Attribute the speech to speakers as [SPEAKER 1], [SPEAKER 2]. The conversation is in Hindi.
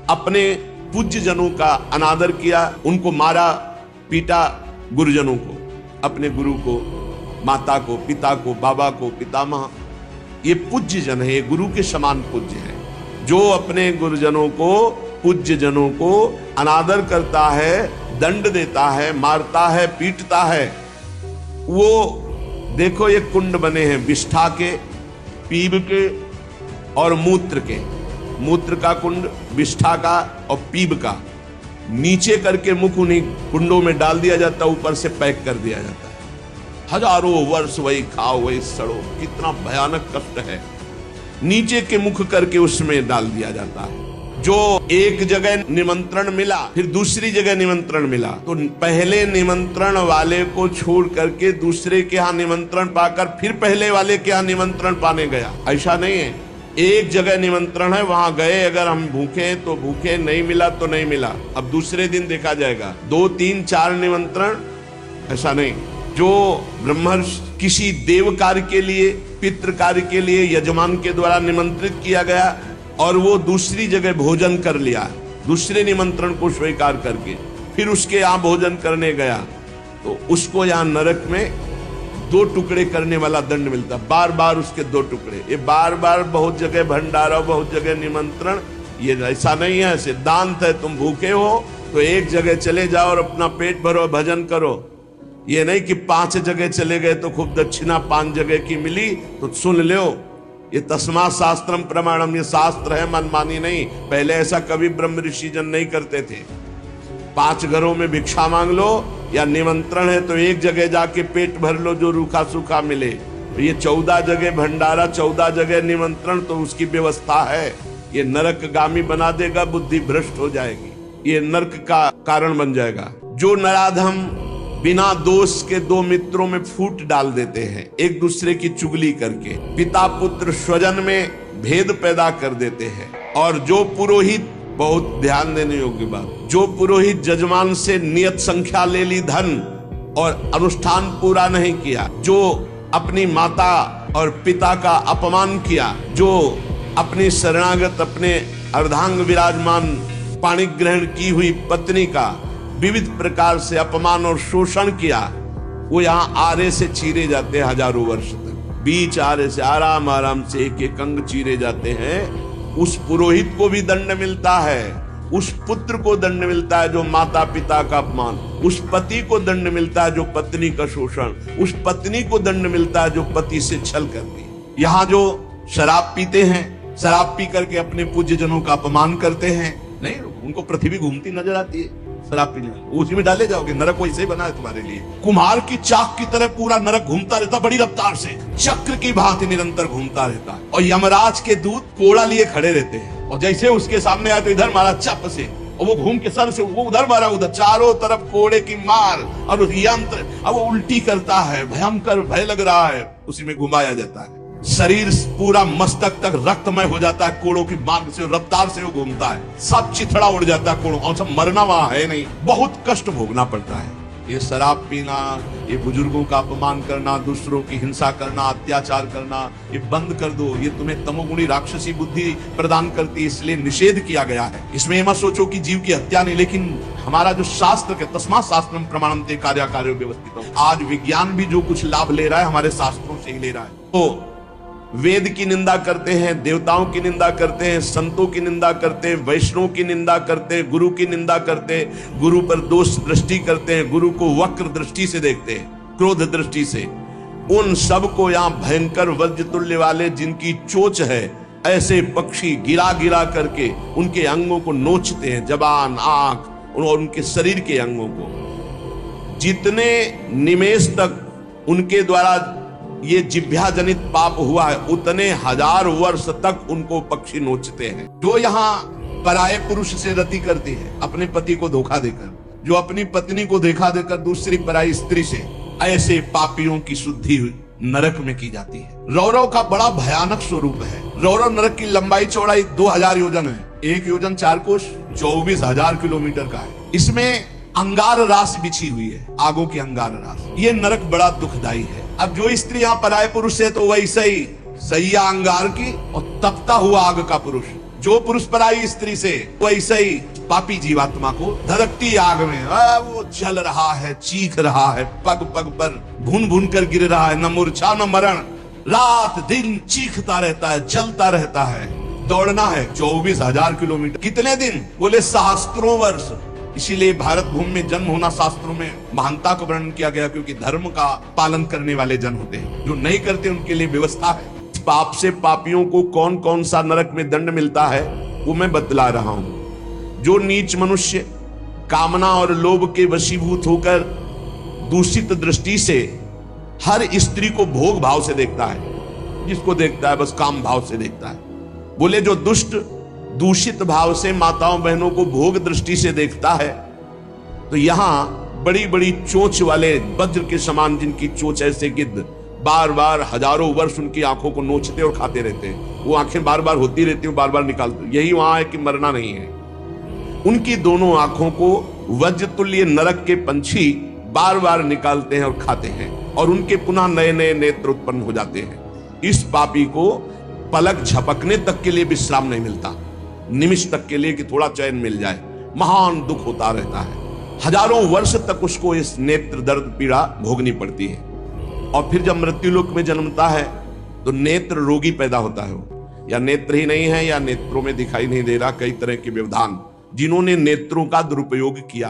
[SPEAKER 1] अपने पूज्य जनों का अनादर किया, उनको मारा पीटा, गुरुजनों को, अपने गुरु को, माता को, पिता को, बाबा को, पितामह, ये पूज्य जन है, ये गुरु के समान पूज्य है। जो अपने गुरुजनों को, पूज्य जनों को अनादर करता है, दंड देता है, मारता है, पीटता है, वो देखो ये कुंड बने हैं विष्ठा के, पीब के और मूत्र के। मूत्र का कुंड, विष्ठा का और पीब का। नीचे करके मुख उन्हीं कुंडों में डाल दिया जाता है, ऊपर से पैक कर दिया जाता है। हजारों वर्ष वही खाओ वही सड़ो, कितना भयानक कष्ट है। नीचे के मुख करके उसमें डाल दिया जाता है। जो एक जगह निमंत्रण मिला, फिर दूसरी जगह निमंत्रण मिला, तो पहले निमंत्रण वाले को छोड़ करके दूसरे के यहाँ निमंत्रण पाकर फिर पहले वाले के यहाँ निमंत्रण पाने गया। ऐसा नहीं है, एक जगह निमंत्रण है, वहां गए, अगर हम भूखे तो भूखे, नहीं मिला तो नहीं मिला, अब दूसरे दिन देखा जाएगा। 2, 3, 4 निमंत्रण, ऐसा नहीं। जो ब्रह्मर्षि किसी देव कार्य के लिए, पितृ कार्य के लिए यजमान के द्वारा निमंत्रित किया गया और वो दूसरी जगह भोजन कर लिया, दूसरे निमंत्रण को स्वीकार करके फिर उसके यहाँ भोजन करने गया, तो उसको यहाँ नरक में 2 टुकड़े करने वाला दंड मिलता। बार बार उसके 2 टुकड़े, ये बार बार बहुत जगह भंडारा, बहुत जगह निमंत्रण, ये ऐसा नहीं है। सिद्धांत है, तुम भूखे हो तो एक जगह चले जाओ और अपना पेट भरो, भजन करो। ये नहीं कि 5 जगह चले गए तो खूब दक्षिणा 5 जगह की मिली तो सुन लो। ये तस्मा शास्त्रम प्रमाणम, ये शास्त्र है, मनमानी नहीं। पहले ऐसा कभी ब्रह्म ऋषि जन नहीं करते थे। 5 घरों में भिक्षा मांग लो या निमंत्रण है तो एक जगह जाके पेट भर लो जो रूखा सूखा मिले। तो ये 14 जगह भंडारा, 14 जगह निमंत्रण, तो उसकी व्यवस्था है। ये नरक गामी बना देगा, बुद्धि भ्रष्ट हो जाएगी, ये नरक का कारण बन जाएगा। जो नराधम बिना दोष के 2 मित्रों में फूट डाल देते हैं, एक दूसरे की चुगली करके, पिता पुत्र स्वजन में भेद पैदा कर देते हैं। और जो पुरोहित, बहुत ध्यान देने योग्य बात, जो पुरोहित जजमान से नियत संख्या ले ली धन और अनुष्ठान पूरा नहीं किया, जो अपनी माता और पिता का अपमान किया, जो अपनी शरणागत, अपने अर्धांग विराजमान पाणी ग्रहण की हुई पत्नी का विविध प्रकार से अपमान और शोषण किया, वो यहाँ आरे से चीरे जाते हैं हजारों वर्ष तक। बीच आरे से आराम आराम से एक एक अंग चीरे जाते हैं। उस पुरोहित को भी दंड मिलता है, उस पुत्र को दंड मिलता है जो माता पिता का अपमान, उस पति को दंड मिलता है जो पत्नी का शोषण, उस पत्नी को दंड मिलता है जो पति से छल करती है। यहाँ जो शराब पीते हैं, शराब पी करके अपने पूज्य जनों का अपमान करते हैं, नहीं, उनको पृथ्वी घूमती नजर आती है। शराब पीने उसी में डाले जाओगे, नरक वैसे ही बना है तुम्हारे लिए। कुम्हार की चाक की तरह पूरा नरक घूमता रहता, बड़ी रफ्तार से चक्र की भांति निरंतर घूमता रहता है। और यमराज के दूत कोड़ा लिए खड़े रहते हैं, और जैसे उसके सामने आए तो इधर मारा चप से, और वो घूम के सर से वो उधर मारा, उधर, चारों तरफ कोड़े की मार और यंत्र। अब वो उल्टी करता है, भयंकर भय लग रहा है, उसी में घुमाया जाता है। शरीर पूरा मस्तक तक रक्तमय हो जाता है, कोड़ों की मार्ग से, रफ्तार से वो घूमता है, सब चिथड़ा उड़ जाता है कोड़ों, और सब मरना वहां है नहीं, बहुत कष्ट भोगना पड़ता है। ये शराब पीना, ये बुजुर्गों का अपमान करना, दूसरों की हिंसा करना, अत्याचार करना, ये बंद कर दो। ये तुम्हें तमोगुणी राक्षसी बुद्धि प्रदान करती है, इसलिए निषेध किया गया है। इसमें मत सोचो कि जीव की हत्या नहीं, लेकिन हमारा जो शास्त्र के तस्मा शास्त्रम प्रमाणम ते कार्य व्यवस्थित, आज विज्ञान भी जो कुछ लाभ ले रहा है हमारे शास्त्रों से ही ले रहा है। तो वेद की निंदा करते हैं, देवताओं की निंदा करते हैं, संतों की निंदा करते हैं, वैष्णव की निंदा करते हैं, गुरु की निंदा करते हैं, गुरु पर दोष दृष्टि करते हैं, गुरु को वक्र दृष्टि से देखते हैं, क्रोध दृष्टि से। उन सब को यहाँ भयंकर वज्र तुल्य वाले जिनकी चोंच है, ऐसे पक्षी गिरा गिरा करके उनके अंगों को नोचते हैं, जबान, आंख और उनके शरीर के अंगों को। जितने निमेष तक उनके द्वारा ये जिह्वा जनित पाप हुआ है, उतने 1000 वर्ष तक उनको पक्षी नोचते हैं। जो यहाँ पराये पुरुष से रति करती है, अपने पति को धोखा देकर, जो अपनी पत्नी को धोखा देकर दूसरी पराई स्त्री से, ऐसे पापियों की शुद्धि नरक में की जाती है। रौरव का बड़ा भयानक स्वरूप है। रौरव नरक की लंबाई चौड़ाई 2000 योजन है, 1 योजन 4 कोश 24,000 किलोमीटर का है। इसमें अंगार रास बिछी हुई है, आगों की अंगार रास। ये नरक बड़ा दुखदाई है। अब जो स्त्री यहाँ पराये पुरुष है तो वैसे ही सैया अंगार की और तपता हुआ आग का पुरुष, जो पुरुष पराई स्त्री से, वैसे ही पापी जीवात्मा को धधकती आग में वो जल रहा है, चीख रहा है, पग पग पर भून भून कर गिर रहा है, न मूर्छा न मरण, रात दिन चीखता रहता है, जलता रहता है। दौड़ना है 24,000 किलोमीटर। कितने दिन? बोले सहस्त्रों वर्ष। इसीलिए भारत भूमि में जन्म होना शास्त्रों में महानता को वर्णन किया गया, क्योंकि धर्म का पालन करने वाले जन होते हैं। जो नहीं करते उनके लिए व्यवस्था है। पाप से पापियों को कौन कौन सा नरक में दंड मिलता है वो मैं बतला रहा हूं। जो नीच मनुष्य कामना और लोभ के वशीभूत होकर दूषित दृष्टि से हर स्त्री को भोग भाव से देखता है, जिसको देखता है बस काम भाव से देखता है। बोले जो दुष्ट दूषित भाव से माताओं बहनों को भोग दृष्टि से देखता है, तो यहां बड़ी बड़ी चोंच वाले वज्र के समान, जिनकी चोंच ऐसे गिद्ध बार बार हजारों वर्ष उनकी आंखों को नोचते और खाते रहते हैं। वो आंखें बार बार होती रहती हैं, बार बार निकालते। यही वहां है कि मरना नहीं है। उनकी दोनों आंखों को वज्र तुल्य नरक के पंछी बार बार निकालते हैं और खाते हैं, और उनके पुनः नए नए नेत्र उत्पन्न हो जाते हैं। इस पापी को पलक झपकने तक के लिए विश्राम नहीं मिलता, निमिष तक के लिए कि थोड़ा चैन मिल जाए। महान दुख होता रहता है। हजारों वर्ष तक उसको इस नेत्र दर्द पीड़ा भोगनी पड़ती है। और फिर जब मृत्युलोक में जन्मता है तो नेत्र रोगी पैदा होता है वो, या नेत्र ही नहीं है या नेत्रों में दिखाई नहीं दे रहा, कई तरह के व्यवधान, जिन्होंने नेत्रों का दुरुपयोग किया।